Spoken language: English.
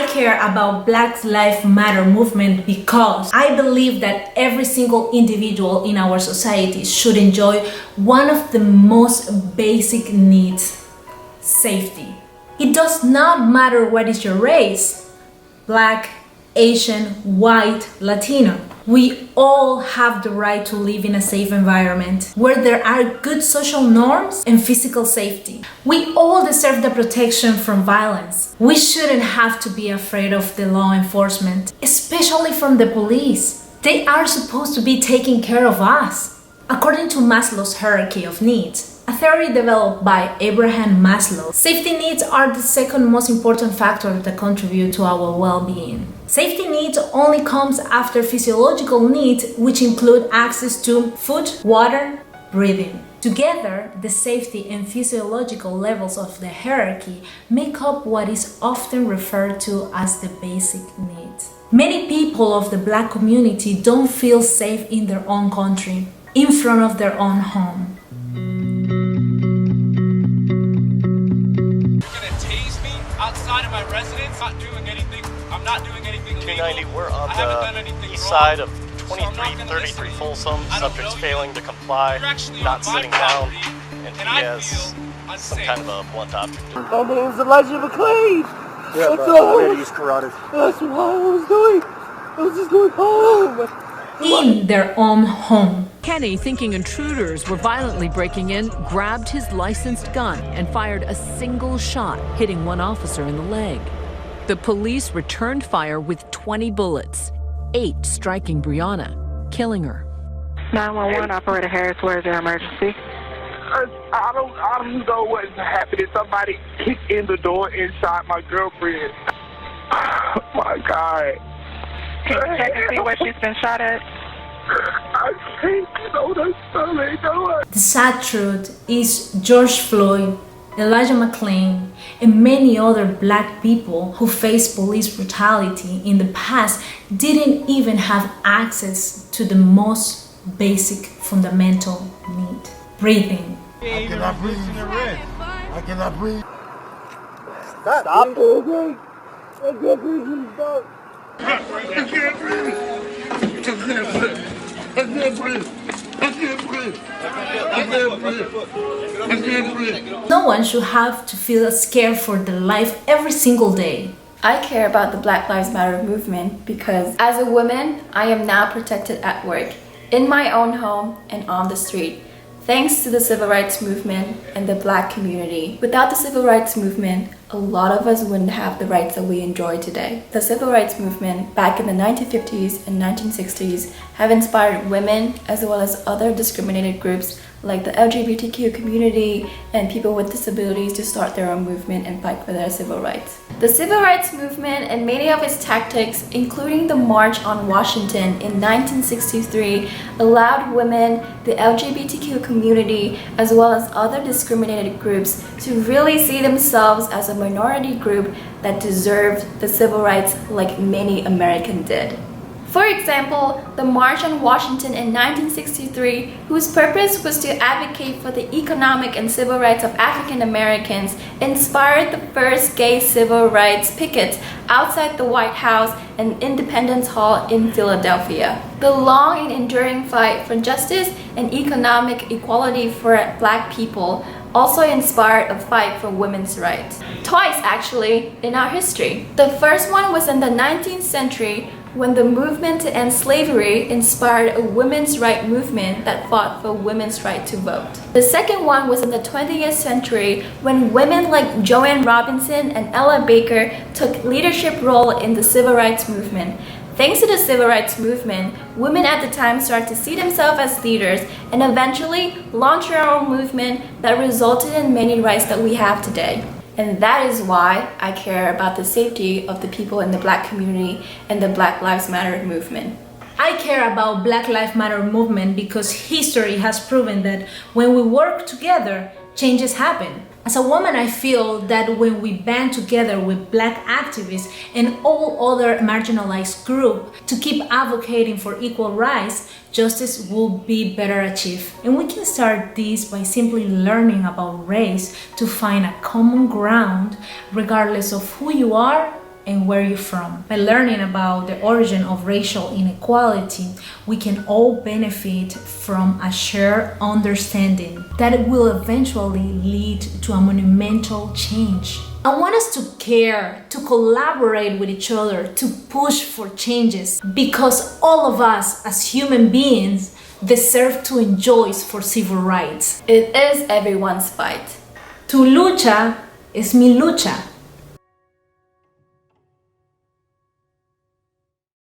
I care about Black Lives Matter movement because I believe that every single individual in our society should enjoy one of the most basic needs: safety. It does not matter what is your race, Black, Asian, white, Latino. We all have the right to live in a safe environment where there are good social norms and physical safety. We all deserve the protection from violence. We shouldn't have to be afraid of the law enforcement, especially from the police. They are supposed to be taking care of us. According to Maslow's hierarchy of needs, a theory developed by Abraham Maslow, safety needs are the second most important factor that contribute to our well-being. Safety needs only comes after physiological needs, which include access to food, water, breathing. Together, the safety and physiological levels of the hierarchy make up what is often referred to as the basic needs. Many people of the Black community don't feel safe in their own country, in front of their own home. Outside of my residence, I'm not doing anything illegal. 290, we're on the east side of 2333 Folsom. Subject's failing to comply, not sitting down, and he has some kind of a blunt object. My name's Elijah McLean. Yeah, that's all. I'm use carotid. That's what I was doing. I was just going home. In their own home. Kenny, thinking intruders were violently breaking in, grabbed his licensed gun and fired a single shot, hitting one officer in the leg. The police returned fire with 20 bullets, 8 striking Brianna, killing her. 911, Operator Harris, where is your emergency? I don't know what's happening. Somebody kicked in the door inside my girlfriend. Oh my God. Can you check and see where she's been shot at? I can't know the stomach. The sad truth is George Floyd, Elijah McClain, and many other Black people who faced police brutality in the past didn't even have access to the most basic fundamental need: breathing. I cannot breathe. I cannot breathe. Stop. I can't breathe. Stop. I can't breathe. I can't breathe. I can't breathe. I can't breathe. I can't breathe. I can't breathe. No one should have to feel scared for their life every single day. I care about the Black Lives Matter movement because as a woman, I am now protected at work, in my own home, and on the street, thanks to the civil rights movement and the Black community. Without the civil rights movement, a lot of us wouldn't have the rights that we enjoy today. The civil rights movement back in the 1950s and 1960s have inspired women as well as other discriminated groups like the LGBTQ community and people with disabilities to start their own movement and fight for their civil rights. The civil rights movement and many of its tactics, including the March on Washington in 1963, allowed women, the LGBTQ community, as well as other discriminated groups to really see themselves as a minority group that deserved the civil rights like many Americans did. For example, the March on Washington in 1963, whose purpose was to advocate for the economic and civil rights of African Americans, inspired the first gay civil rights pickets outside the White House and Independence Hall in Philadelphia. The long and enduring fight for justice and economic equality for Black people also inspired a fight for women's rights. Twice, actually, in our history. The first one was in the 19th century when the movement to end slavery inspired a women's right movement that fought for women's right to vote. The second one was in the 20th century when women like Joanne Robinson and Ella Baker took leadership role in the civil rights movement. Thanks to the civil rights movement, women at the time started to see themselves as leaders and eventually launched their own movement that resulted in many rights that we have today. And that is why I care about the safety of the people in the Black community and the Black Lives Matter movement. I care about Black Lives Matter movement because history has proven that when we work together, changes happen. As a woman, I feel that when we band together with Black activists and all other marginalized groups to keep advocating for equal rights, justice will be better achieved. And we can start this by simply learning about race to find a common ground regardless of who you are and where you're from. By learning about the origin of racial inequality, we can all benefit from a shared understanding that will eventually lead to a monumental change. I want us to care, to collaborate with each other, to push for changes, because all of us as human beings deserve to enjoy for civil rights. It is everyone's fight. Tu lucha es mi lucha.